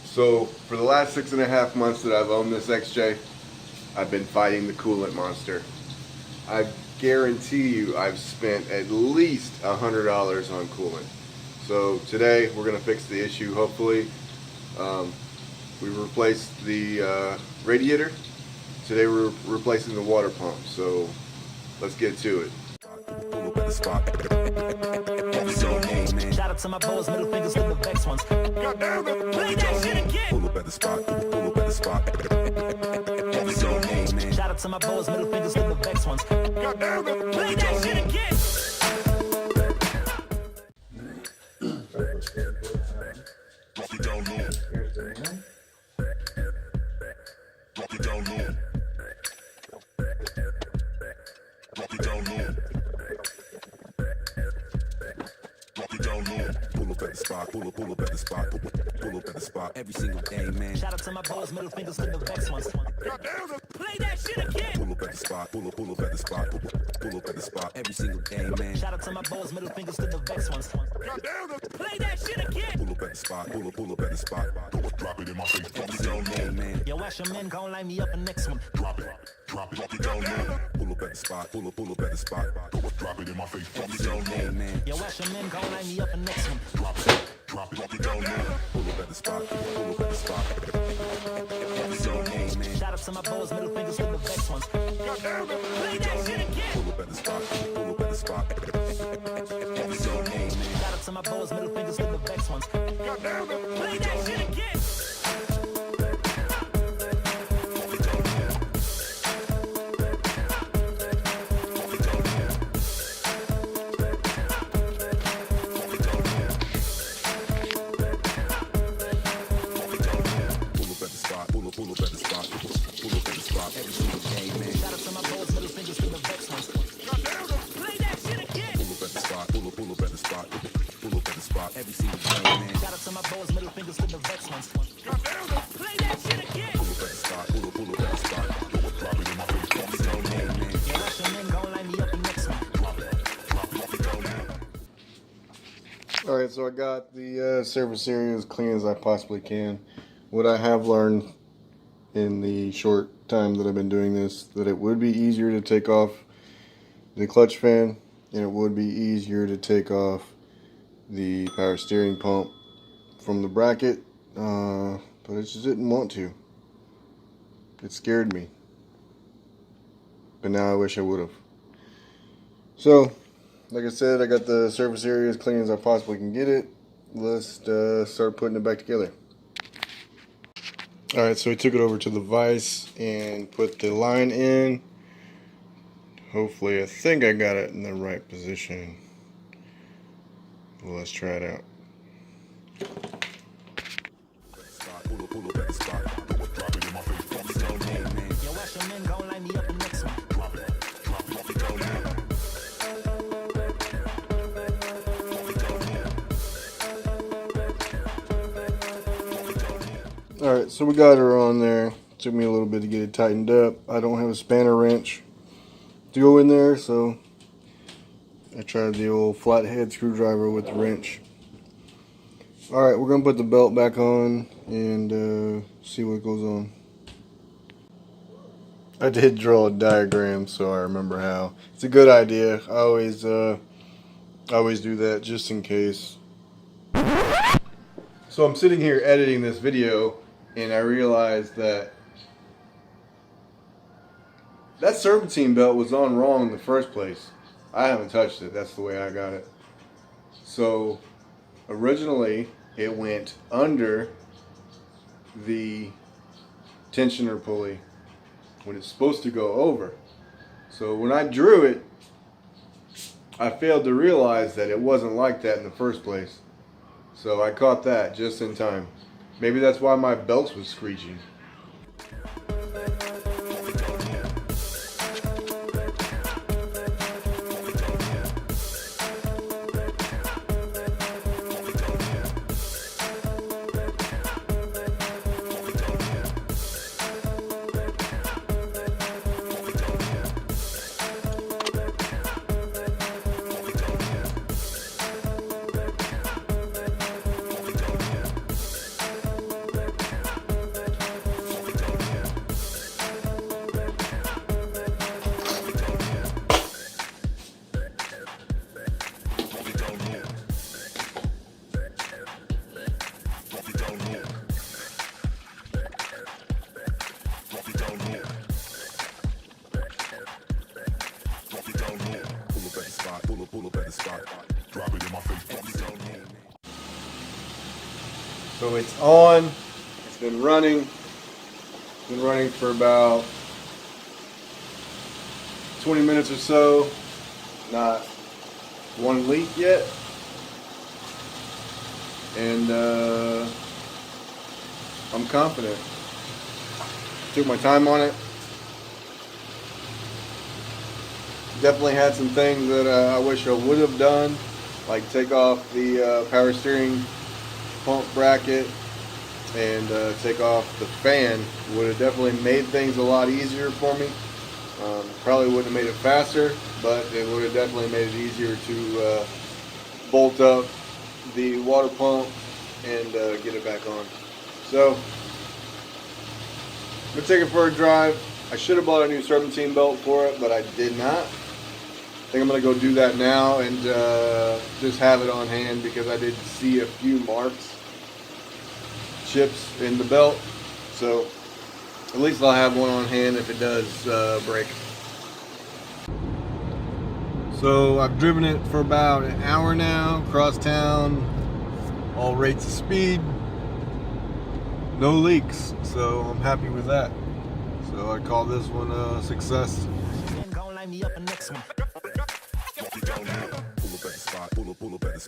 So for the last 6.5 months that I've owned this XJ, I've been fighting the coolant monster. I guarantee you I've spent at least $100 on coolant. So today we're going to fix the issue, hopefully. We replaced the radiator. Today we're replacing the water pump. So let's get to it. Shout out to my bros, middle fingers to the vex ones. Goddamn it, play that shit again. Pull up at the spot, pull up at the spot. Shout out to my bros, middle fingers to the vex ones. Goddamn it, play that shit again. Drop it down low. Drop it down low. Drop it down low. Pull up at the spot, pull up at the spot, pull up at the spot every single day, man. Shout out to my bros, middle fingers to the vex ones. Goddamn it, play that shit again. Pull up at the spot, pull up at the spot, pull up at the spot every single day, man. Shout out to my bros, middle fingers to the vex ones. Goddamn it, play that shit again. Pull up at the spot, pull up at the spot, drop it in my face, drop it down low, man. Yo, ask your men, gon' line me up the next one. Drop it down low. Pull up at the spot, pull up at the spot, drop it in my face, drop it down low, man. Yo, ask your men, gon' line me up the next one. Drop it down low. Pull up at the spot, pull up at the spot. Shout out to my bros, middle fingers to the vex ones. Goddamn it, play that shit again. Pull up at the spot, pull up at the spot. Shout out to my bros, middle fingers to the vex ones. Goddamn it, play that shit again. Pull up at the spot every single day, man. Shout out to my bros, middle fingers to the vex ones. Goddamn it, play that shit again. Pull up at the spot, pull up at the spot, pull up at the spot every single day, man. Shout out to my bros, middle fingers to the vex ones. Goddamn it, play that shit again. Pull up at the spot, pull up at the spot, drop it in my face, drop it down, man. Yeah, Russian men gon' line me up the next one. Drop it down, man. Alright, so I got the surface area as clean as I possibly can. What I have learned in the short time that I've been doing this, that it would be easier to take off the clutch fan, and it would be easier to take off the power steering pump from the bracket, but I just didn't want to. It scared me, but now I wish I would have. So like I said, I got the surface area as clean as I possibly can get it. Let's start putting it back together. Alright, so we took it over to the vise and put the line in. Hopefully, I think I got it in the right position. Well, let's try it out. Alright, so we got her on there. Took me a little bit to get it tightened up. I don't have a spanner wrench to go in there, so I tried the old flathead screwdriver with the wrench. Alright, we're going to put the belt back on and see what goes on. I did draw a diagram so I remember how. It's a good idea. I always do that just in case. So I'm sitting here editing this video, and I realized that serpentine belt was on wrong in the first place. I haven't touched it. That's the way I got it. So originally it went under the tensioner pulley when it's supposed to go over. So when I drew it, I failed to realize that it wasn't like that in the first place. So I caught that just in time. Maybe that's why my belt was screeching. So it's on. It's been running. It's been running for about 20 minutes or so. Not one leak yet. And I'm confident. Took my time on it. Definitely had some things that I wish I would have done, like take off the power steering pump bracket and take off the fan. Would have definitely made things a lot easier for me. Probably wouldn't have made it faster, but it would have definitely made it easier to bolt up the water pump and get it back on. So I'm gonna take it for a drive. I should have bought a new serpentine belt for it, but I did not. I think I'm gonna go do that now and just have it on hand, because I did see a few marks, chips in the belt. So at least I'll have one on hand if it does break. So I've driven it for about an hour now, across town, all rates of speed, no leaks, so I'm happy with that. So I call this one a success. Pull up at the spot.